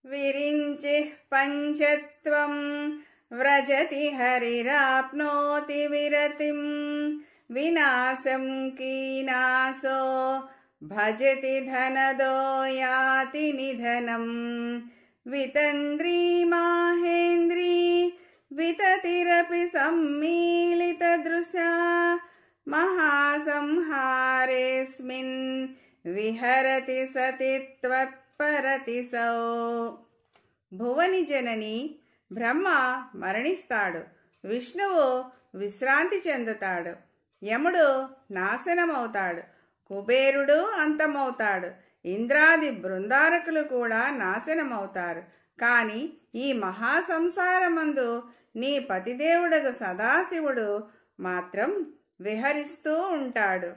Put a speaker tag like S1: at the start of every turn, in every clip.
S1: विरिञ्चिः पञ्चत्वं व्रजति हरिराप्नोति विरतिं विनाशं कीनासो भजति धनदो याति निधनं वितन्द्री माहेन्द्री विततिरपि सम्मीलितदृशा महासंहारेऽस्मिन् विहरति सति त्वत्परतिसौ। భువని జనని బ్రహ్మ మరణిస్తాడు, విష్ణువు విశ్రాంతి చెందుతాడు, యముడు నాశనమవుతాడు, కుబేరుడు అంతమవుతాడు, ఇంద్రాది బృందారకులు కూడా నాశనమవుతారు. కాని ఈ మహాసంసారమందు నీ పతిదేవుడగు సదాశివుడు మాత్రం విహరిస్తూ ఉంటాడు.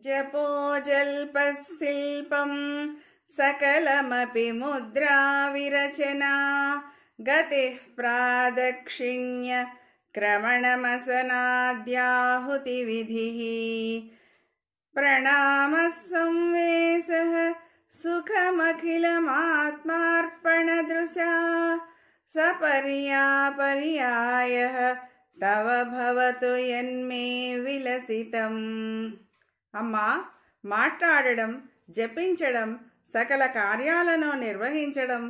S1: జపో జల్పశిల్పం సకలమపి ముద్రా విరచనా గతిః ప్రాదక్షిణ్య క్రమణమసనాద్యాహుతి విధిః ప్రణామః సంవేశః సుఖమఖిలమాత్మార్పణదృశా సపర్యాపర్యాయః తవ భవతు యన్మే విలసితం. అమ్మా, మాట్లాడడం, జపించడం, సకల కార్యాలను నిర్వహించడం,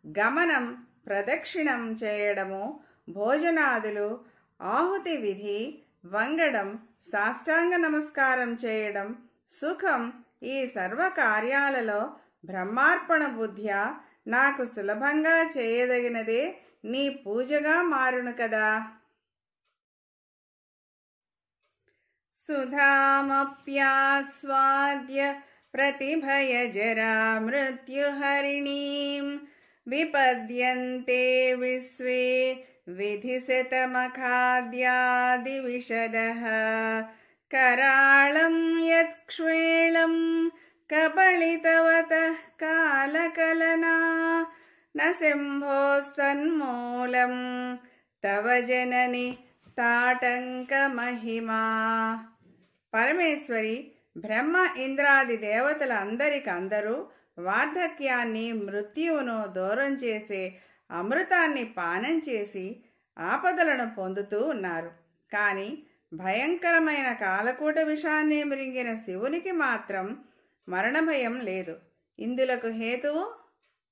S1: గమనం, ప్రదక్షిణం చేయడము, భోజనాదులు, ఆహుతి విధి, వంగడం, సాష్టాంగ నమస్కారం చేయడం, సుఖం, ఈ సర్వ కార్యాలలో బ్రహ్మార్పణ బుద్ధ్యా నాకు సులభంగా చేయదగినదే నీ పూజగా మారును కదా. సుధామప్యాస్వాద్య ప్రతిభయ జరా మృత్యుహరిణీం విపద్యంతే విశ్వే విధిశతమఖాద్యాది విశదః కరాళం యత్క్ష్వేళం కబళితవతః కాలకలనా న శంభోస్తన్మూలం తవ జనని తాటంక మహిమా. పరమేశ్వరి, బ్రహ్మ ఇంద్రాది దేవతల అందరికందరూ వార్ధక్యాన్ని, మృత్యువును దూరం చేసే అమృతాన్ని పానం చేసి ఆపదలను పొందుతూ ఉన్నారు. కాని భయంకరమైన కాలకూట విషాన్ని మృంగిన శివునికి మాత్రం మరణభయం లేదు. ఇందులకు హేతువు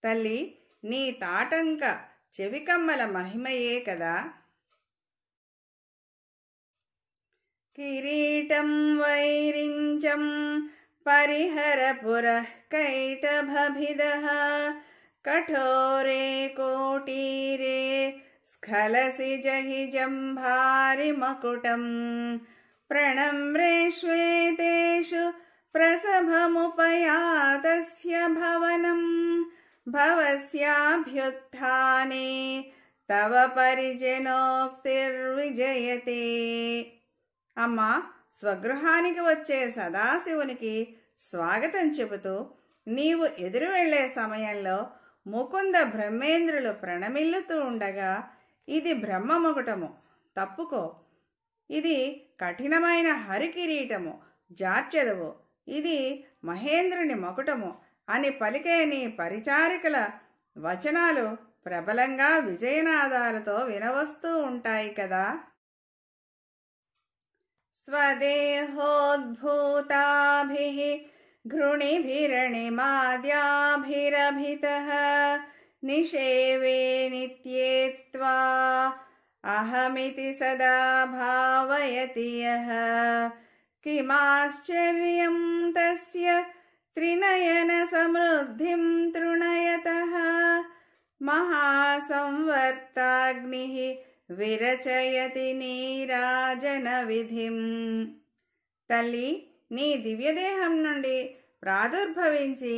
S1: తల్లి నీ తాటంక చెవికమ్మల మహిమయే కదా. కిరీటం వైరించం పరిహర పురః కైటభభిదః కఠోరే కోటీరే స్ఖలసి జహి జంభారి మకుటం ప్రణమ్రేష్వేతేషు ప్రసభముపయాతస్య భవనం భవస్యాభ్యుత్థానే తవ పరిజనోక్తిర్విజయతే. అమ్మా, స్వగృహానికి వచ్చే సదాశివునికి స్వాగతం చెబుతూ నీవు ఎదురు వెళ్లే సమయంలో ముకుంద బ్రహ్మేంద్రులు ప్రణమిల్లుతూ ఉండగా, ఇది బ్రహ్మముకుటము, తప్పుకో, ఇది కఠినమైన హరికిరీటము, జార్చెదవు, ఇది మహేంద్రుని మకుటము అని పలికే నీ పరిచారికల వచనాలు ప్రబలంగా విజయనాదాలతో వినవస్తూ ఉంటాయి కదా. స్వదేహోద్భూతాభిః ఘృణిభిరణిమాద్యాభిరభితః నిషేవే నిత్యే త్వా అహమితి సదా భావయతి యః కిమాశ్చర్యం తస్య త్రినయన సమృద్ధిం తృణయతః మహాసంవర్తాగ్నిః విరచయతి నీరాజన విధిం. తల్లి, నీ దివ్యదేహం నుండి ప్రాదుర్భవించి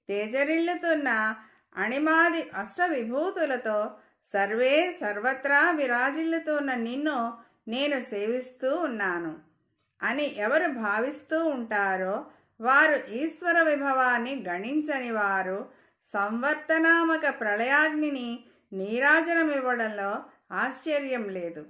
S1: తేజరిల్లుతున్న అణిమాది అష్టవిభూతులతో సర్వే సర్వత్రా విరాజిల్లుతున్న నిన్ను నేను సేవిస్తూ ఉన్నాను అని ఎవరు భావిస్తూ ఉంటారో వారు ఈశ్వర విభవాన్ని గణించని వారు సంవర్తనామక ప్రళయాగ్నిని నీరాజనమివ్వడంలో ఆశ్చర్యం లేదు.